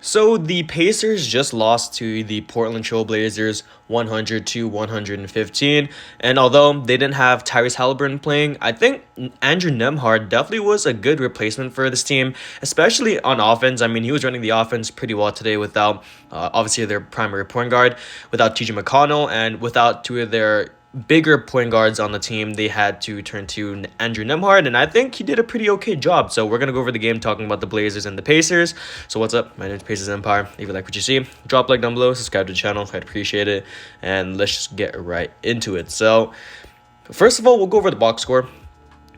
So the Pacers just lost to the Portland Trail Blazers 100 to 115. And although they didn't have Tyrese Halliburton playing, I think Andrew Nembhard definitely was a good replacement for this team, especially on offense. I mean, he was running the offense pretty well today without obviously their primary point guard, without TJ McConnell, and without two of their bigger point guards on the team. They had to turn to Andrew Nembhard, and I think he did a pretty okay job. So we're gonna go over the game talking about the Blazers and the Pacers. So what's up? My name is Pacers Empire. If you like what you see, drop a like down below, subscribe to the channel. I'd appreciate it. And let's just get right into it. So first of all, we'll go over the box score.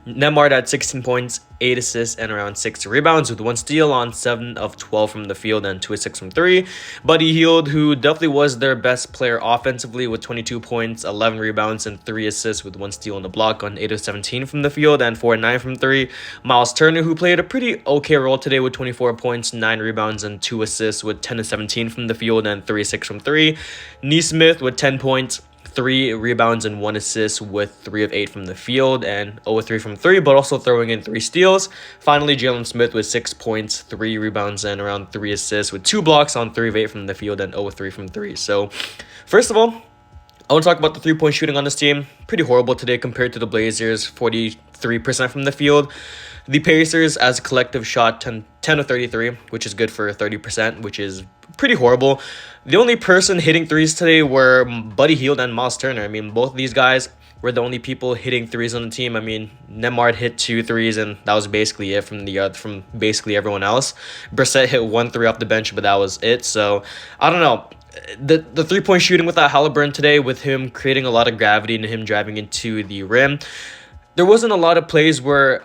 Nembhard had 16 points, 8 assists, and around 6 rebounds with 1 steal on 7 of 12 from the field and 2 of 6 from 3. Buddy Hield, who definitely was their best player offensively with 22 points, 11 rebounds, and 3 assists with 1 steal on the block on 8 of 17 from the field and 4 of 9 from 3. Miles Turner, who played a pretty okay role today with 24 points, 9 rebounds, and 2 assists with 10 of 17 from the field and 3 of 6 from 3. Nesmith with 10 points, 3 rebounds and 1 assist with 3 of 8 from the field and 0 of 3 from 3, but also throwing in 3 steals. Finally, Jalen Smith with 6 points, 3 rebounds, and around 3 assists with 2 blocks on 3 of 8 from the field and 0 of 3 from 3. So, first of all, I want to talk about the three-point shooting on this team. Pretty horrible today compared to the Blazers, 43% from the field. The Pacers, as a collective, shot 10 of 33, which is good for 30%, which is pretty horrible. The only person hitting threes today were Buddy Hield and Miles Turner. I mean, both of these guys were the only people hitting threes on the team. I mean, Nembhard hit 2 threes, and that was basically it from basically everyone else. Brissett hit 1 3 off the bench, but that was it. So, I don't know. The three-point shooting without Halliburton today, with him creating a lot of gravity and him driving into the rim, there wasn't a lot of plays where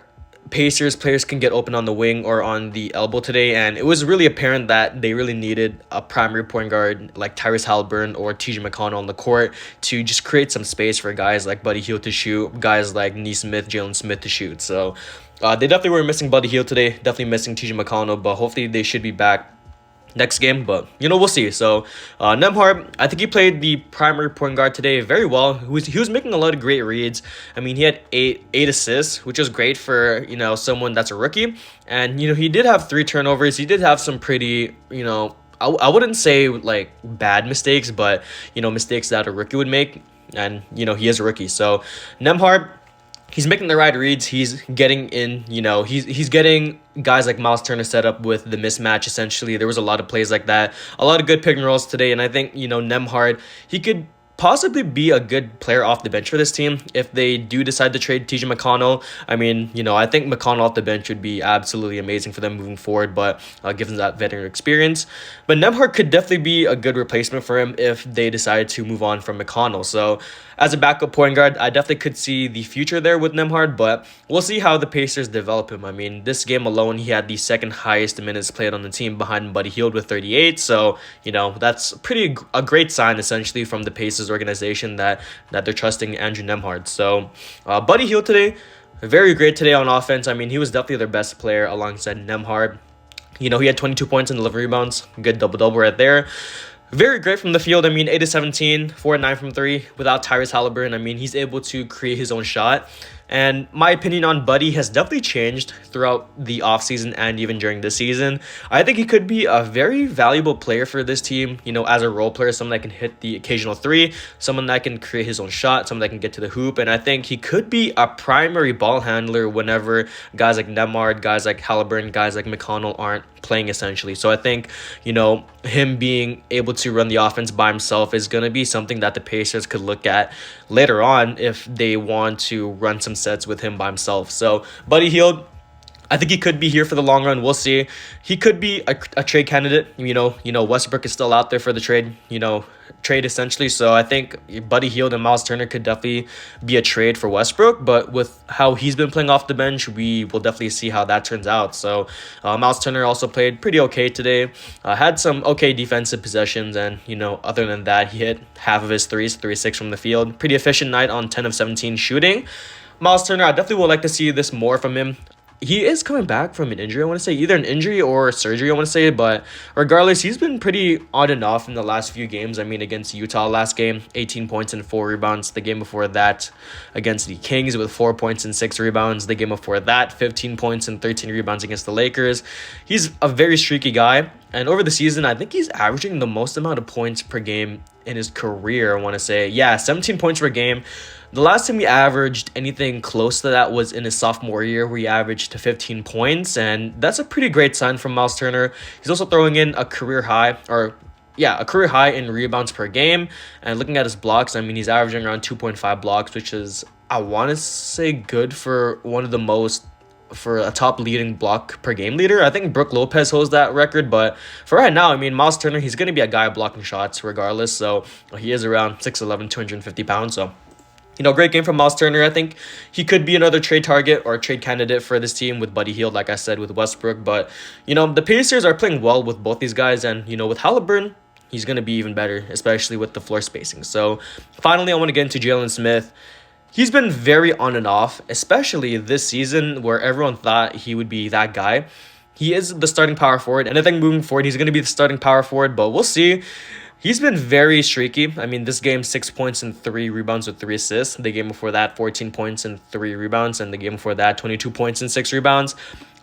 Pacers players can get open on the wing or on the elbow today, and it was really apparent that they really needed a primary point guard like Tyrese Halliburton or TJ McConnell on the court to just create some space for guys like Buddy Hield to shoot, guys like Nesmith, Jalen Smith to shoot. So they definitely were missing Buddy Hield today, definitely missing TJ McConnell, but hopefully they should be back next game, but we'll see. So Nembhard, I think he played the primary point guard today very well. He was making a lot of great reads. I mean, he had eight assists, which was great for someone that's a rookie. And he did have 3 turnovers. He did have some pretty I wouldn't say like bad mistakes, but mistakes that a rookie would make. And he is a rookie, so Nembhard, he's making the right reads. He's getting in, he's getting guys like Miles Turner set up with the mismatch, essentially. There was a lot of plays like that, a lot of good pick and rolls today, and I think, Nembhard, he could possibly be a good player off the bench for this team if they do decide to trade TJ McConnell. I mean, I think McConnell off the bench would be absolutely amazing for them moving forward, but given that veteran experience. But Nembhard could definitely be a good replacement for him if they decide to move on from McConnell. So as a backup point guard, I definitely could see the future there with Nembhard, but we'll see how the Pacers develop him. I mean, this game alone, he had the second highest minutes played on the team behind Buddy Hield with 38. So, that's a great sign, essentially, from the Pacers organization that they're trusting Andrew Nembhard. So, Buddy Hield today, very great today on offense. I mean, he was definitely their best player alongside Nembhard. He had 22 points and 11 rebounds. Good double-double right there. Very great from the field. I mean, 8 of 17, 4 of 9 from 3 without Tyrese Halliburton. I mean, he's able to create his own shot. And my opinion on Buddy has definitely changed throughout the offseason and even during this season. I think he could be a very valuable player for this team, as a role player, someone that can hit the occasional 3, someone that can create his own shot, someone that can get to the hoop. And I think he could be a primary ball handler whenever guys like Nembhard, guys like Halliburton, guys like McConnell aren't playing, essentially. So I think, him being able to run the offense by himself is going to be something that the Pacers could look at later on if they want to run some sets with him by himself. So Buddy Hield, I think he could be here for the long run. We'll see. He could be a trade candidate. Westbrook is still out there for the trade, essentially. So I think Buddy Hield and Miles Turner could definitely be a trade for Westbrook. But with how he's been playing off the bench, we will definitely see how that turns out. So Miles Turner also played pretty okay today. Had some okay defensive possessions. And, other than that, he hit half of his threes, 3 of 6 from the field. Pretty efficient night on 10 of 17 shooting. Miles Turner, I definitely would like to see this more from him. he is coming back from an injury, I want to say. Either an injury or surgery, I want to say. But regardless, he's been pretty on and off in the last few games. I mean, against Utah last game, 18 points and 4 rebounds. The game before that, against the Kings with 4 points and 6 rebounds. The game before that, 15 points and 13 rebounds against the Lakers. He's a very streaky guy. And over the season, I think he's averaging the most amount of points per game in his career, I want to say. Yeah, 17 points per game. The last time he averaged anything close to that was in his sophomore year, where he averaged to 15 points, and that's a pretty great sign from Miles Turner. He's also throwing in a career high, a career high in rebounds per game. And looking at his blocks, I mean, he's averaging around 2.5 blocks, which is, I want to say, good for for a top leading block per game leader. I think Brook Lopez holds that record, but for right now, I mean, Miles Turner, he's going to be a guy blocking shots regardless. So he is around 6'11", 250 pounds. So, great game from Miles Turner. I think he could be another trade target or trade candidate for this team with Buddy Hield, like I said, with Westbrook. But, the Pacers are playing well with both these guys. And, with Halliburton, he's going to be even better, especially with the floor spacing. So, finally, I want to get into Jalen Smith. He's been very on and off, especially this season where everyone thought he would be that guy. He is the starting power forward, and I think moving forward, he's going to be the starting power forward, but we'll see. He's been very streaky. I mean, this game, 6 points and 3 rebounds with 3 assists. The game before that, 14 points and 3 rebounds. And the game before that, 22 points and 6 rebounds.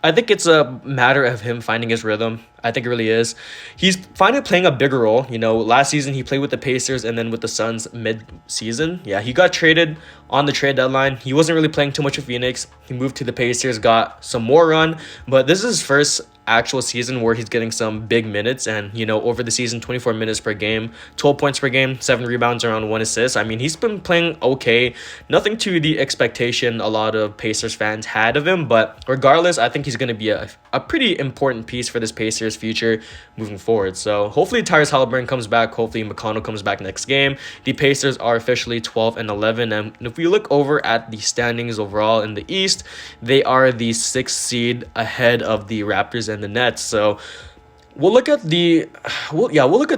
I think it's a matter of him finding his rhythm. I think it really is. He's finally playing a bigger role. Last season he played with the Pacers and then with the Suns mid-season. Yeah, he got traded on the trade deadline. He wasn't really playing too much with Phoenix. He moved to the Pacers, got some more run. But this is his first actual season where he's getting some big minutes. And, over the season, 24 minutes per game, 12 points per game, 7 rebounds, around 1 assist. I mean, he's been playing okay. Nothing to the expectation a lot of Pacers fans had of him. But regardless, I think he's going to be a pretty important piece for this Pacers future moving forward. So hopefully Tyrese Halliburton comes back. Hopefully McConnell comes back next game. The Pacers are officially 12-11. And if we look over at the standings overall in the East, they are the 6th seed ahead of the Raptors and the Nets. So we'll look at the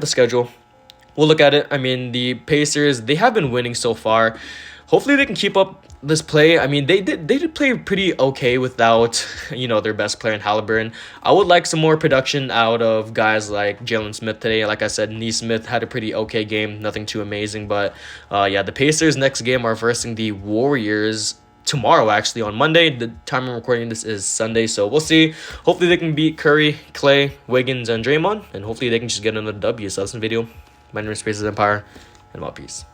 schedule. We'll look at it. I mean, the Pacers, they have been winning so far. Hopefully they can keep up this play. I mean, they did play pretty okay without, their best player in Halliburton. I would like some more production out of guys like Jalen Smith today. Like I said, Nesmith had a pretty okay game, nothing too amazing. But the Pacers next game are versing the Warriors tomorrow, actually, on Monday. The time I'm recording this is Sunday, so we'll see. Hopefully they can beat Curry, Clay, Wiggins, and Draymond, and hopefully they can just get another W. So that's the video. My name is Spaces Empire, and I'm out. Peace.